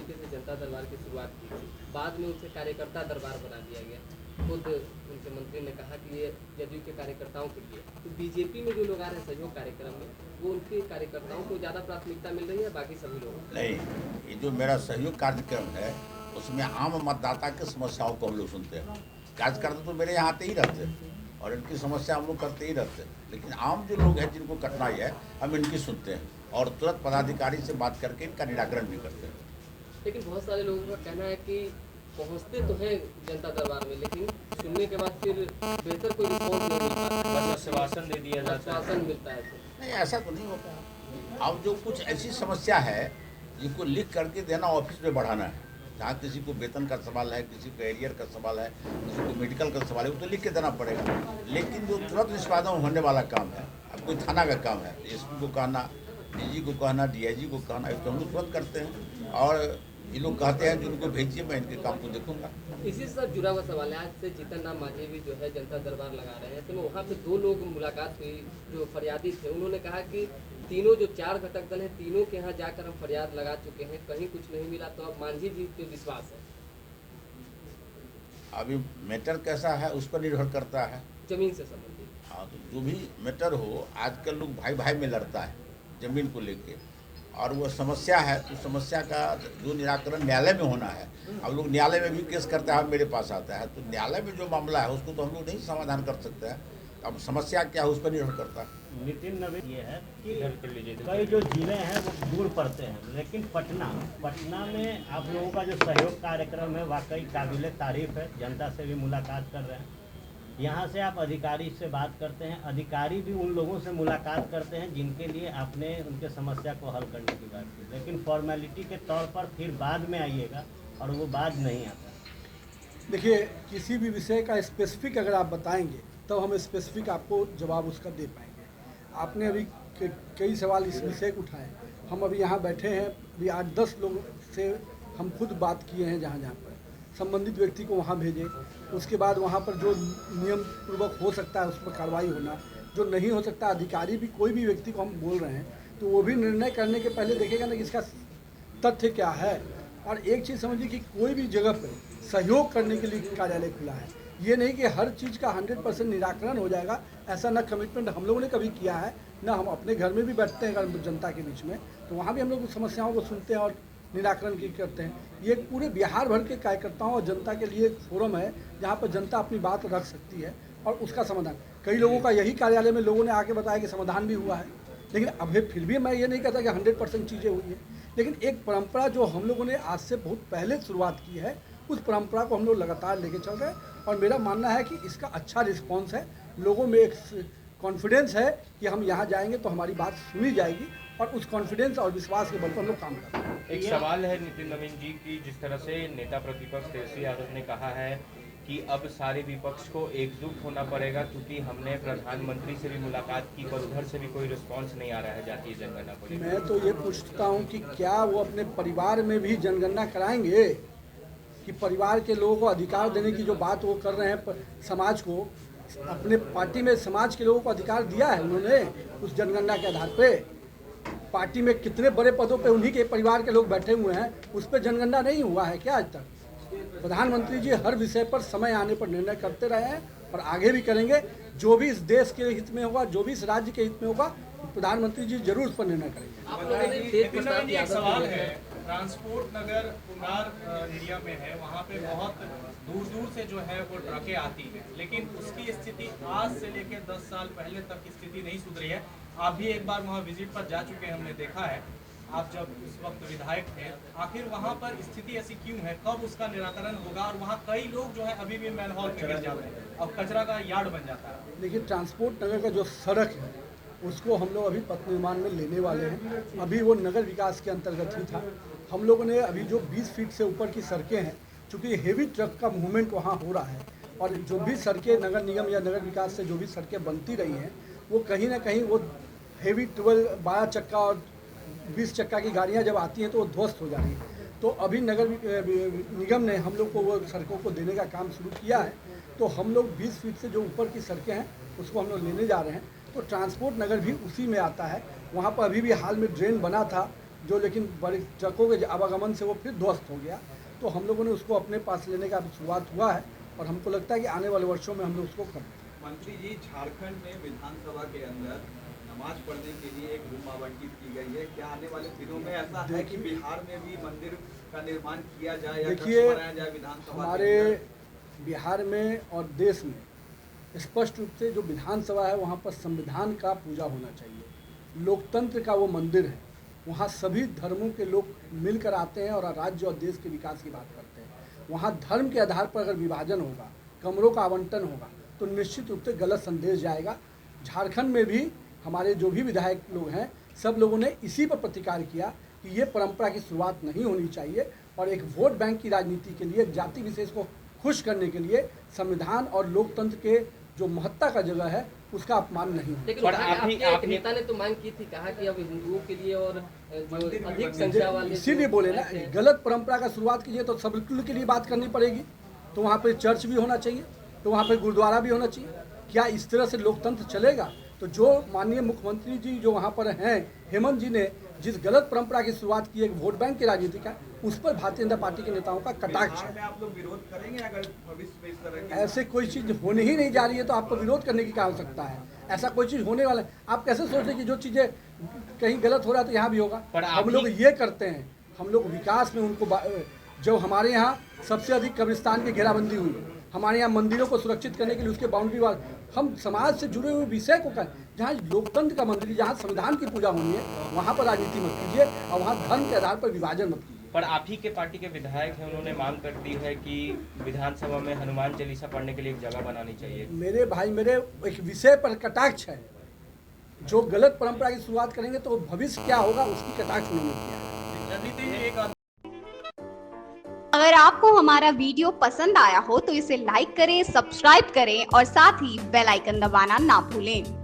तरीके से जनता दरबार की शुरुआत की थी, बाद में उसे कार्यकर्ता दरबार बना दिया गया। खुद उनके मंत्री ने कहा कि ये जदयू के कार्यकर्ताओं के लिए, तो बीजेपी में जो लोग आ रहे हैं सहयोग कार्यक्रम में, वो उनके कार्यकर्ताओं को ज़्यादा प्राथमिकता मिल रही है बाकी सभी लोगों को? नहीं, ये जो मेरा सहयोग कार्यक्रम है उसमें आम मतदाता की समस्याओं को हम लोग सुनते हैं। कार्यकर्ता तो मेरे यहाँ आते ही रहते हैं और इनकी समस्या हम लोग करते ही रहते हैं, लेकिन आम जो लोग हैं जिनको कठिनाई है हम इनकी सुनते हैं और तुरंत पदाधिकारी से बात करके इनका निराकरण भी करते हैं। लेकिन बहुत सारे लोगों का कहना है कि पहुंचते तो हैं जनता दरबार में, लेकिन सुनने के बाद फिर बेहतर कोई रिस्पॉन्स नहीं मिल पाता, बस आश्वासन दे दिया जाता है। आश्वासन मिलता है। नहीं, ऐसा तो नहीं होता। अब जो कुछ ऐसी समस्या है जिनको लिख करके देना ऑफिस में बढ़ाना है, जहाँ किसी को वेतन का सवाल है, किसी को एरियर का सवाल है, किसी को मेडिकल का सवाल है, वो तो लिख के देना पड़ेगा। लेकिन जो तुरंत निष्पादन होने वाला काम है, अब कोई थाना का काम है, एसपी को कहना, डीजी को कहना, डीआईजी को कहना, तो हम लोग तुरंत करते हैं और ये लोग कहते हैं जो उनको भेजिए, मैं इनके काम को देखूंगा। इसी से जुड़ा हुआ सवाल है, आज से जीतन राम मांझी भी जो है जनता दरबार लगा रहे हैं, तो वहाँ पे 2 लोग मुलाकात हुई जो फरियादी थे, उन्होंने कहा कि तीनों जो 4 घटक दल हैं, तीनों के यहाँ जाकर हम फरियाद लगा चुके हैं, कहीं कुछ नहीं मिला, तो अब मांझी जी पे विश्वास है। अभी मैटर कैसा है उस पर निर्भर करता है। जमीन से संबंधित। हाँ, तो जो भी मैटर हो, आजकल लोग भाई भाई में लड़ता है जमीन को लेके, और वो समस्या है तो समस्या का जो निराकरण न्यायालय में होना है। अब लोग न्यायालय में भी केस करते हैं, मेरे पास आता है, तो न्यायालय में जो मामला है उसको तो हम लोग नहीं समाधान कर सकते हैं। अब समस्या क्या है उस पर निर्भर करता है। नितिन नवीन ये है कि कई जो जिले हैं वो दूर पड़ते हैं, लेकिन पटना में आप लोगों का जो सहयोग कार्यक्रम है वाकई काबिल तारीफ है। जनता से भी मुलाकात कर रहे हैं, यहाँ से आप अधिकारी से बात करते हैं, अधिकारी भी उन लोगों से मुलाकात करते हैं जिनके लिए आपने उनके समस्या को हल करने की बात की, लेकिन फॉर्मेलिटी के तौर पर फिर बाद में आइएगा और वो बाद नहीं आता। देखिए, किसी भी विषय का स्पेसिफिक अगर आप बताएंगे तो हम स्पेसिफिक आपको जवाब उसका दे पाएंगे। आपने अभी कई सवाल इस विषय को उठाए, हम अभी यहाँ बैठे हैं, अभी 8-10 लोग से हम खुद बात किए हैं, जहाँ जहाँ पर संबंधित व्यक्ति को वहाँ भेजें, उसके बाद वहाँ पर जो नियम पूर्वक हो सकता है उस पर कार्रवाई होना, जो नहीं हो सकता, अधिकारी भी कोई भी व्यक्ति को हम बोल रहे हैं तो वो भी निर्णय करने के पहले देखेगा ना कि इसका तथ्य क्या है। और एक चीज़ समझिए कि कोई भी जगह पर सहयोग करने के लिए कार्यालय खुला है, ये नहीं कि हर चीज़ का 100% निराकरण हो जाएगा, ऐसा ना कमिटमेंट हम लोगों ने कभी किया है, ना हम अपने घर में भी बैठते हैं अगर जनता के बीच में, तो वहाँ भी हम लोग समस्याओं को सुनते हैं और निराकरण की करते हैं। ये पूरे बिहार भर के कार्यकर्ताओं और जनता के लिए फोरम है जहाँ पर जनता अपनी बात रख सकती है और उसका समाधान। कई लोगों का यही कार्यालय में लोगों ने आके बताया कि समाधान भी हुआ है, लेकिन अभी फिर भी मैं ये नहीं कहता कि 100% चीज़ें हुई हैं, लेकिन एक परंपरा जो हम लोगों ने आज से बहुत पहले शुरुआत की है, उस परंपरा को हम लोग लगातार लेके चल रहे हैं और मेरा मानना है कि इसका अच्छा रिस्पॉन्स है। लोगों में एक कॉन्फिडेंस है कि हम यहाँ जाएंगे तो हमारी बात सुनी जाएगी और उस कॉन्फिडेंस और विश्वास के बल पर हम लोग काम कर रहे हैं। एक सवाल है नितिन नवीन जी की, जिस तरह से नेता प्रतिपक्ष तेजस्वी यादव ने कहा है कि अब सारे विपक्ष को एकजुट होना पड़ेगा, क्योंकि हमने प्रधानमंत्री से भी मुलाकात की पर उधर से भी कोई रिस्पांस नहीं आ रहा है जातीय जनगणना को लेकर। मैं तो ये पूछता हूँ कि क्या वो अपने परिवार में भी जनगणना कराएंगे, कि परिवार के लोगों को अधिकार देने की जो बात वो कर रहे हैं, समाज को, अपने पार्टी में समाज के लोगों को अधिकार दिया है उन्होंने उस जनगणना के आधार पे। पार्टी में कितने बड़े पदों पे उन्हीं के परिवार के लोग बैठे हुए हैं, उस पर जनगणना नहीं हुआ है क्या आज तक? प्रधानमंत्री जी हर विषय पर समय आने पर निर्णय करते रहे हैं और आगे भी करेंगे। जो भी इस देश के हित में होगा, जो भी इस राज्य के हित में होगा, प्रधानमंत्री जी जरूर उस पर निर्णय करेंगे। एक सवाल है, ट्रांसपोर्ट नगर पुनार एरिया में है, वहाँ पे बहुत दूर दूर से जो है वो ट्रकें आती हैं, लेकिन उसकी स्थिति आज से लेकर 10 साल पहले तक स्थिति नहीं सुधरी है। आप भी एक बार वहाँ विजिट पर जा चुके हैं, हमने देखा है, आप जब उस वक्त विधायक थे। आखिर वहाँ पर स्थिति ऐसी क्यों है, कब उसका निराकरण होगा? और वहाँ कई लोग जो है अभी भी मैनहोल में गिर जाते हैं और कचरा का यार्ड बन जाता है। देखिए, ट्रांसपोर्ट नगर का जो सड़क है उसको हम लोग अभी पथ निर्माण में लेने वाले हैं। अभी वो नगर विकास के अंतर्गत ही था। हम लोगों ने अभी जो 20 फीट से ऊपर की सड़कें हैं, चूँकि हेवी ट्रक का मूवमेंट वहाँ हो रहा है और जो भी सड़कें नगर निगम या नगर विकास से जो भी सड़कें बनती रही हैं, वो कहीं ना कहीं वो हेवी 12 चक्का और 20 चक्का की गाड़ियाँ जब आती हैं तो वो ध्वस्त हो जा रही है। तो अभी नगर निगम ने हम लोग को वो सड़कों को देने का काम शुरू किया है। तो हम लोग 20 फीट से जो ऊपर की सड़कें हैं उसको हम लोग लेने जा रहे हैं। तो ट्रांसपोर्ट नगर भी उसी में आता है। वहाँ पर अभी भी हाल में ड्रेन बना था, जो लेकिन बड़े ट्रकों के आवागमन से वो फिर ध्वस्त हो गया। तो हम लोगों ने उसको अपने पास लेने का शुरुआत हुआ है और हमको लगता है कि आने वाले वर्षों में हम लोग उसको कर मंत्री जी, झारखंड में विधानसभा के अंदर नमाज पढ़ने के लिए एक रूम आवंटित की गई है। क्या आने वाले दिनों में ऐसा है कि बिहार में भी मंदिर का निर्माण किया जाए या देखिए, बनाया जाए विधानसभा? हमारे बिहार में और देश में स्पष्ट रूप से जो विधानसभा है वहाँ पर संविधान का पूजा होना चाहिए। लोकतंत्र का वो मंदिर है, वहाँ सभी धर्मों के लोग मिलकर आते हैं और राज्य और देश के विकास की बात करते हैं। वहाँ धर्म के आधार पर अगर विभाजन होगा, कमरों का आवंटन होगा, तो निश्चित रूप से गलत संदेश जाएगा। झारखंड में भी हमारे जो भी विधायक लोग हैं, सब लोगों ने इसी पर प्रतिकार किया कि ये परंपरा की शुरुआत नहीं होनी चाहिए और एक वोट बैंक की राजनीति के लिए, जाति विशेष को खुश करने के लिए संविधान और लोकतंत्र के जो महत्ता का जगह है उसका अपमान नहीं हो। लेकिन आपके एक नेता ने तो मांग की थी, कहा कि अब हिंदुओं के लिए और जो अधिक संख्या वाले, इसीलिए बोले ना, गलत परंपरा का शुरुआत कीजिए तो सब के लिए बात करनी पड़ेगी। तो वहाँ पे चर्च भी होना चाहिए, तो वहाँ पे गुरुद्वारा भी होना चाहिए। क्या इस तरह से लोकतंत्र चलेगा? तो जो माननीय मुख्यमंत्री जी जो वहाँ पर हैं, हेमंत जी ने जिस गलत परंपरा की शुरुआत की है वोट बैंक की राजनीति का, उस पर भारतीय जनता पार्टी के नेताओं का कटाक्ष है। आप लोग विरोध करेंगे अगर भविष्य में इस तरह की ऐसे कोई चीज़ होने ही नहीं जा रही है तो आपको विरोध करने की क्या आवश्यकता है? ऐसा कोई चीज़ होने वाला है? आप कैसे सोच रहे कि जो चीज़ें कहीं गलत हो रहा है तो यहाँ भी होगा? हम लोग ये करते हैं, हम लोग विकास में उनको जो हमारे यहाँ सबसे अधिक कब्रिस्तान की घेराबंदी हुई, हमारे यहाँ मंदिरों को सुरक्षित करने के लिए उसके बाउंड्री वाल, हम समाज से जुड़े हुए विषय को करें। जहाँ लोकतंत्र का मंदिर, जहाँ संविधान की पूजा होनी है, वहाँ पर राजनीति मत कीजिए और वहाँ धर्म के आधार पर विभाजन मत कीजिए। पर आप ही के पार्टी के विधायक हैं, उन्होंने मांग कर दी है कि विधानसभा में हनुमान चालीसा पढ़ने के लिए एक जगह बनानी चाहिए। मेरे भाई, मेरे एक विषय पर कटाक्ष है। जो गलत परंपरा की शुरुआत करेंगे तो भविष्य क्या होगा उसकी कटाक्ष उन्होंने किया है। अगर आपको हमारा वीडियो पसंद आया हो तो इसे लाइक करें, सब्सक्राइब करें और साथ ही बेल आइकन दबाना ना भूलें।